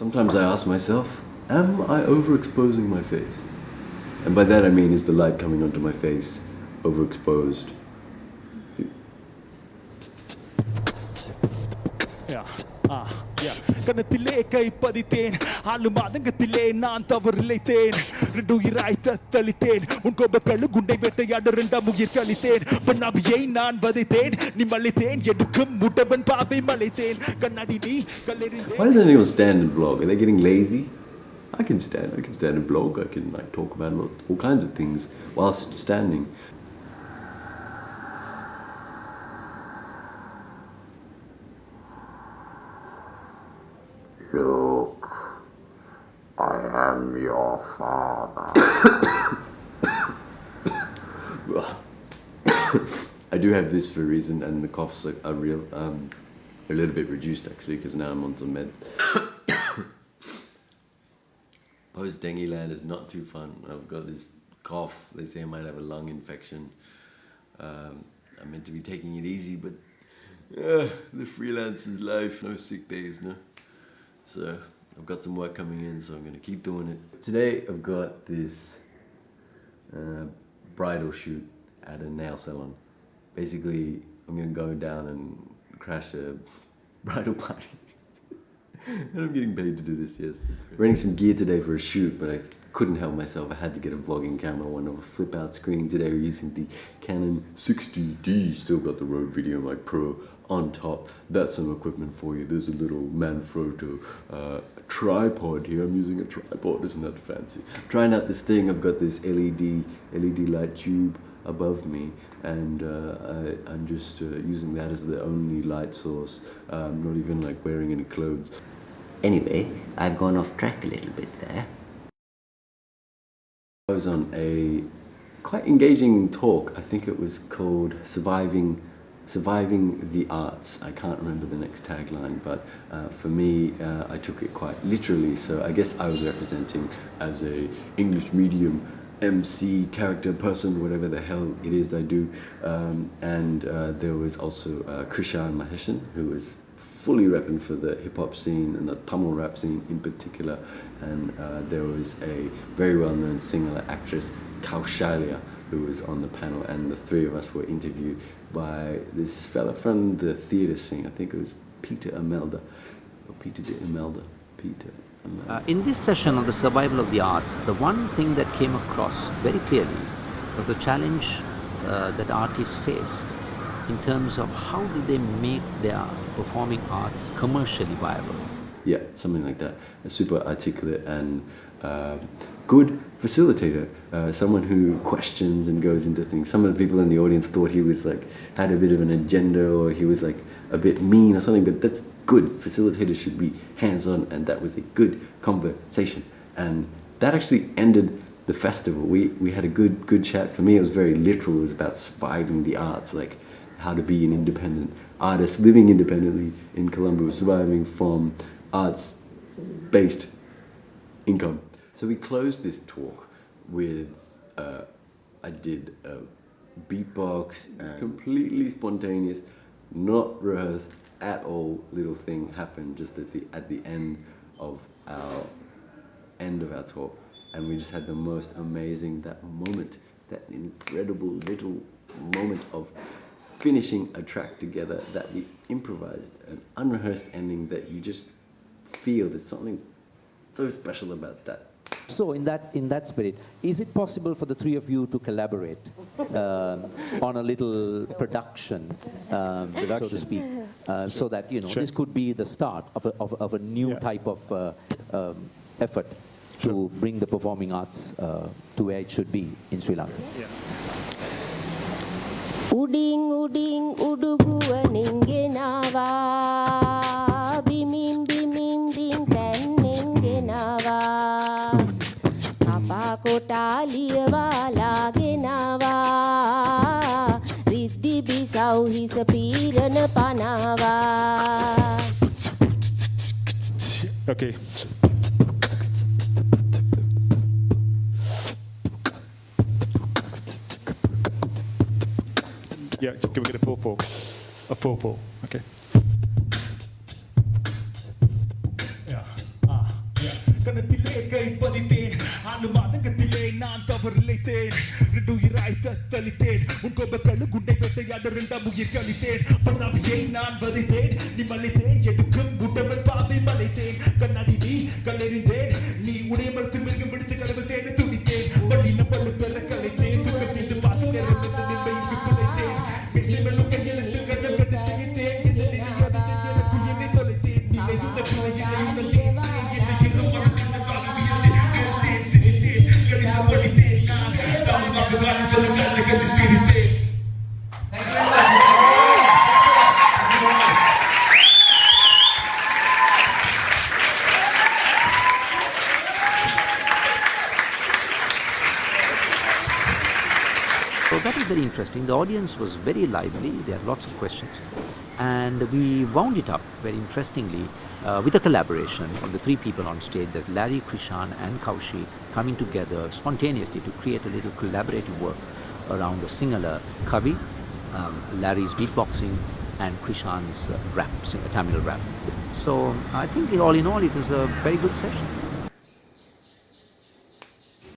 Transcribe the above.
Sometimes I ask myself, am I overexposing my face? And by that I mean, is the light coming onto my face overexposed? கணத்திலே கை பதித்தேன் ஆளு மாதங்கத்திலே நான் தவறிழைத்தேன் ரெண்டு உயிராய் தத்தளித்தேன் உன் கோபக்கழு குண்டை வேட்டையாடு ரெண்டாம் உயிர் கழித்தேன் பண்ணாவியை நான் வதைத்தேன் நீ மலைத்தேன் எடுக்கும் முட்டவன் பாவை மலைத்தேன் கண்ணாடி நீ கல்லெறிந்தேன். Why doesn't anyone stand and vlog? Are they getting lazy? I can stand and vlog. I can like talk about all kinds of things whilst standing. Look, I am your father. I do have this for a reason, and the coughs are real. A little bit reduced actually, because now I'm on some meds. Post-dengue land is not too fun. I've got this cough. They say I might have a lung infection. I'm meant to be taking it easy, but the freelancer's life, no sick days, no. So I've got some work coming in, so I'm going to keep doing it. Today I've got this bridal shoot at a nail salon. Basically, I'm going to go down and crash a bridal party. And I'm getting paid to do this, yes. Renting some gear today for a shoot, but I couldn't help myself. I had to get a vlogging camera, one of a flip-out screen. Today we're using the Canon 60D. Still got the Rode VideoMic Pro on top. That's some equipment for you. There's a little Manfrotto tripod here. I'm using a tripod, isn't that fancy? I'm trying out this thing. I've got this LED light tube above me, and I'm just using that as the only light source. I'm not even like wearing any clothes. Anyway, I've gone off track a little bit there. I was on a quite engaging talk. I think it was called Surviving the Arts. I can't remember the next tagline, but for me, I took it quite literally. So I guess I was representing as a English medium MC character person, whatever the hell it is I do. And there was also Krishan Maheshan, who was fully repping for the hip-hop scene and the Tamil rap scene in particular. And there was a very well-known singer actress, Kaushalya, who was on the panel, and the three of us were interviewed by this fella from the theatre scene. I think it was Peter Imelda. In this session on the survival of the arts, the one thing that came across very clearly was the challenge that artists faced in terms of how do they make their performing arts commercially viable. Yeah, something like that. A super articulate and good facilitator, someone who questions and goes into things. Some of the people in the audience thought he was like, had a bit of an agenda, or he was like a bit mean or something, but that's good. Facilitators should be hands-on, and that was a good conversation. And that actually ended the festival. We had a good chat. For me, it was very literal. It was about surviving the arts, like how to be an independent artist, living independently in Colombo, surviving from arts-based income. So we closed this talk with, I did a beatbox, and completely spontaneous, not rehearsed at all, little thing happened just at the end of our talk, and we just had the most amazing, that incredible little moment of finishing a track together that we improvised, an unrehearsed ending that you just feel there's something so special about that. So in that spirit, is it possible for the three of you to collaborate on a little production, so to speak, so that this could be the start of a new type of effort to bring the performing arts to where it should be in Sri Lanka? Uding uding uduguwaning genawa bimim bimim ding tanneng genawa apa kotaliya wala genawa riddhi bisau hisa pirana panawa. Okay. Yeah, can we get a 4/4? A 4/4, okay. Yeah. கணத்திலே கை பதித்தேன் அனுமானங்கத்திலே நான் தவறிழைத்தேன் ரெண்டுயிராய் தத்தளித்தேன் உன் கோபக்கழு குண்டை வேட்டையாட இரண்டாம் உயிர் கழித்தேன் பன்னாவியை நான் வதைத்தேன் நீ மலைத்தேன் எடுக்கும் குண்டவன் பாவை மலைத்தேன் கண்ணாடி நீ கல்லெறிந்தேன் நீ உடைய மறுத்து மிருகம் பிடித்து கடவுள் தேடி துடித்தேன் வழியின பல்லு பெற கலைத்தேன் துக்கத்திட்டு பார்த்து நேரம் நிர்ணயிக்கு பிழைத்தேன் இசைவெல்லும் கையெழுத்து கண்ணம் கட்டு திகைத்தேன் இதனை அறிந்தேன் எனக்கு என்னை தொலைத்தேன் நிலை இந்த பிழையினை உணர்ந்தேன் என்னை இரும் மனத்தின் வாழ்வியலை கேட்டேன் சிரித்தேன் கழித்து படித்தேன் நான் தாமமாக வாழ் சொல்ல கண்டு சிரித்தேன். So that is very interesting. The audience was very lively. There are lots of questions. And we wound it up very interestingly with a collaboration of the three people on stage, that Larry, Krishan and Kaushik, coming together spontaneously to create a little collaborative work around a singular kavi, Larry's beatboxing and Krishan's rap, Tamil rap. So I think all in all it was a very good session.